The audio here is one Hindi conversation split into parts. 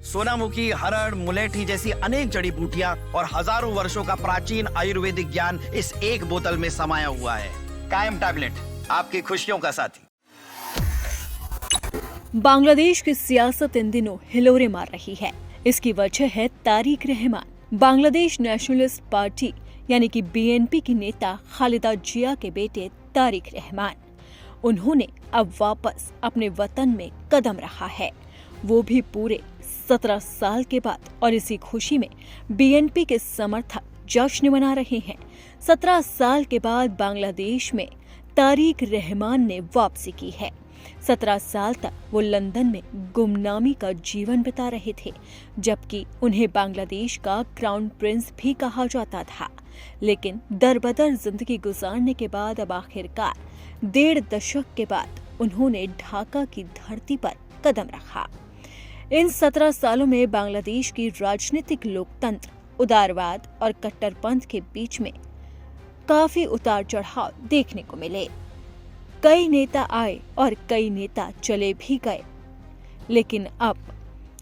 सोनामुखी, हरड़, मुलेठी जैसी अनेक जड़ी बूटियां और हजारों वर्षों का प्राचीन आयुर्वेदिक ज्ञान इस एक बोतल में समाया हुआ है। कायम टैबलेट, आपकी खुशियों का साथी। बांग्लादेश की सियासत इन दिनों हिलोरे मार रही है। इसकी वजह है तारिक रहमान। बांग्लादेश नेशनलिस्ट पार्टी यानी कि बीएनपी की नेता खालिदा जिया के बेटे तारिक रहमान। उन्होंने अब वापस अपने वतन में कदम रखा है, वो भी पूरे 17 साल के बाद। और इसी खुशी में बीएनपी के समर्थक जश्न मना रहे हैं। 17 साल के बाद बांग्लादेश में तारिक रहमान ने वापसी की है। 17 साल तक वो लंदन में गुमनामी का जीवन बिता रहे थे, जबकि उन्हें बांग्लादेश का क्राउन प्रिंस भी कहा जाता था। लेकिन दरबदर जिंदगी गुजारने के बाद अब आखिरकार 1.5 दशक के बाद उन्होंने ढाका की धरती पर कदम रखा। इन 17 सालों में बांग्लादेश की राजनीतिक लोकतंत्र, उदारवाद और कट्टरपंथ के बीच में काफी उतार चढ़ाव देखने को मिले। कई नेता आए और कई नेता चले भी गए, लेकिन अब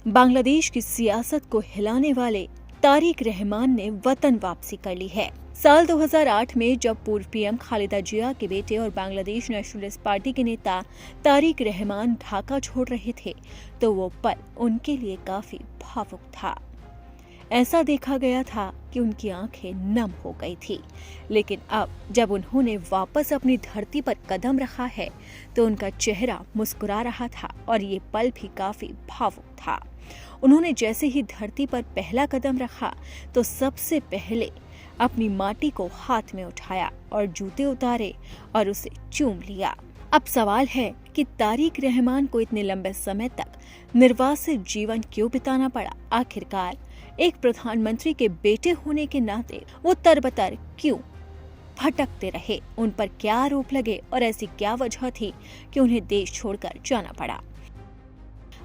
बांग्लादेश की सियासत को हिलाने वाले तारिक रहमान ने वतन वापसी कर ली है। साल 2008 में जब पूर्व पीएम खालिदा जिया के बेटे और बांग्लादेश नेशनलिस्ट पार्टी के नेता तारिक रहमान ढाका छोड़ रहे थे, तो वो पल उनके लिए काफी भावुक था। ऐसा देखा गया था कि उनकी आंखें नम हो गई थी। लेकिन अब जब उन्होंने वापस अपनी धरती पर कदम रखा है, तो उनका चेहरा मुस्कुरा रहा था और ये पल भी काफी भावुक था। उन्होंने जैसे ही धरती पर पहला कदम रखा, तो सबसे पहले अपनी माटी को हाथ में उठाया और जूते उतारे और उसे चूम लिया। अब सवाल है कि तारिक रहमान को इतने लंबे समय तक निर्वासित जीवन क्यों बिताना पड़ा? आखिरकार एक प्रधानमंत्री के बेटे होने के नाते वो तरबतर क्यों भटकते रहे? उन पर क्या आरोप लगे और ऐसी क्या वजह थी कि उन्हें देश छोड़कर जाना पड़ा?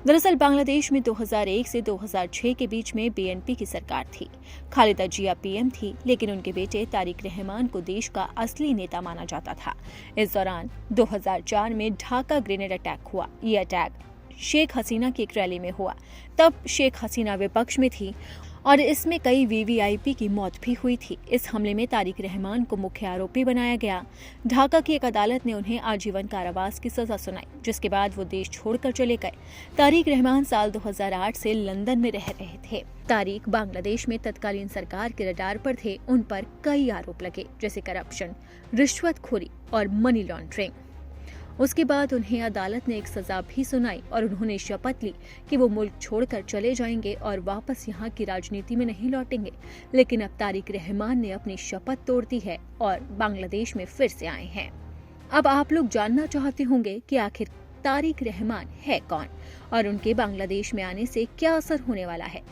दरअसल बांग्लादेश में 2001 से 2006 के बीच में बीएनपी की सरकार थी। खालिदा जिया पीएम थी, लेकिन उनके बेटे तारिक रहमान को देश का असली नेता माना जाता था। इस दौरान 2004 में ढाका ग्रेनेड अटैक हुआ। ये अटैक शेख हसीना की एक रैली में हुआ। तब शेख हसीना विपक्ष में थी और इसमें कई वीवीआईपी की मौत भी हुई थी। इस हमले में तारिक रहमान को मुख्य आरोपी बनाया गया। ढाका की एक अदालत ने उन्हें आजीवन कारावास की सजा सुनाई, जिसके बाद वो देश छोड़कर चले गए। तारिक रहमान साल 2008 से लंदन में रह रहे थे। तारिक बांग्लादेश में तत्कालीन सरकार के रडार पर थे। उन पर कई आरोप लगे, जैसे करप्शन, रिश्वतखोरी और मनी लॉन्ड्रिंग। उसके बाद उन्हें अदालत ने एक सजा भी सुनाई और उन्होंने शपथ ली कि वो मुल्क छोड़कर चले जाएंगे और वापस यहाँ की राजनीति में नहीं लौटेंगे। लेकिन अब तारिक रहमान ने अपनी शपथ तोड़ दी है और बांग्लादेश में फिर से आए हैं। अब आप लोग जानना चाहते होंगे कि आखिर तारिक रहमान है कौन और उनके बांग्लादेश में आने से क्या असर होने वाला है।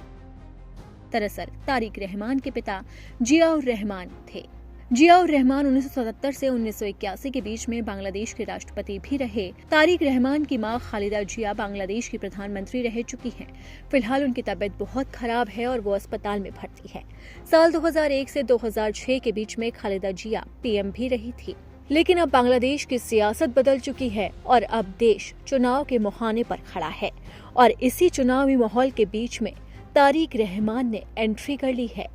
दरअसल तारिक रहमान के पिता जियाउर रहमान थे। जियाउर रहमान 1977 से 1981 के बीच में बांग्लादेश के राष्ट्रपति भी रहे। तारिक रहमान की मां खालिदा जिया बांग्लादेश की प्रधानमंत्री रह चुकी हैं। फिलहाल उनकी तबीयत बहुत खराब है और वो अस्पताल में भर्ती है। साल 2001 से 2006 के बीच में खालिदा जिया पीएम भी रही थी। लेकिन अब बांग्लादेश की सियासत बदल चुकी है और अब देश चुनाव के मुहाने पर खड़ा है और इसी चुनावी माहौल के बीच में तारिक रहमान ने एंट्री कर ली है।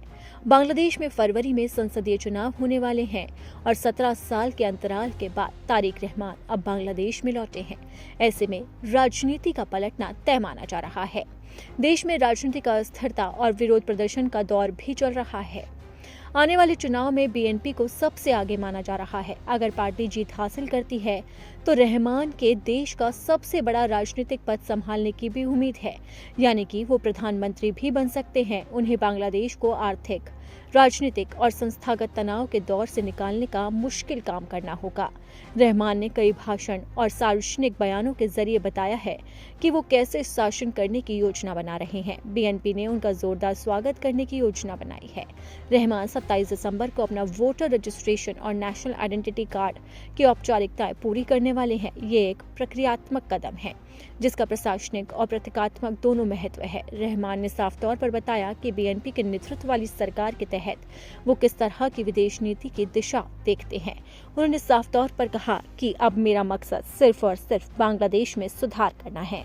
बांग्लादेश में फरवरी में संसदीय चुनाव होने वाले हैं और 17 साल के अंतराल के बाद तारिक रहमान अब बांग्लादेश में लौटे हैं। ऐसे में राजनीति का पलटना तय माना जा रहा है। देश में राजनीतिक अस्थिरता और विरोध प्रदर्शन का दौर भी चल रहा है। आने वाले चुनाव में बीएनपी को सबसे आगे माना जा रहा है। अगर पार्टी जीत हासिल करती है तो रहमान के देश का सबसे बड़ा राजनीतिक पद संभालने की भी उम्मीद है, यानी कि वो प्रधानमंत्री भी बन सकते हैं। उन्हें बांग्लादेश को आर्थिक, राजनीतिक और संस्थागत तनाव के दौर से निकालने का मुश्किल काम करना होगा। रहमान ने कई भाषण और सार्वजनिक बयानों के जरिए बताया है कि वो कैसे शासन करने की योजना बना रहे हैं। बीएनपी ने उनका जोरदार स्वागत करने की योजना बनाई है। रहमान 27 दिसंबर को अपना वोटर रजिस्ट्रेशन और नेशनल आइडेंटिटी कार्ड की औपचारिकताएं पूरी करने वाले हैं। ये एक प्रक्रियात्मक कदम है जिसका प्रशासनिक और प्रतीकात्मक दोनों महत्व है। रहमान ने साफ तौर पर बताया कि बीएनपी के नेतृत्व वाली सरकार के तहत वो किस तरह की विदेश नीति की दिशा देखते हैं। उन्होंने साफ तौर पर कहा कि अब मेरा मकसद सिर्फ और सिर्फ बांग्लादेश में सुधार करना है।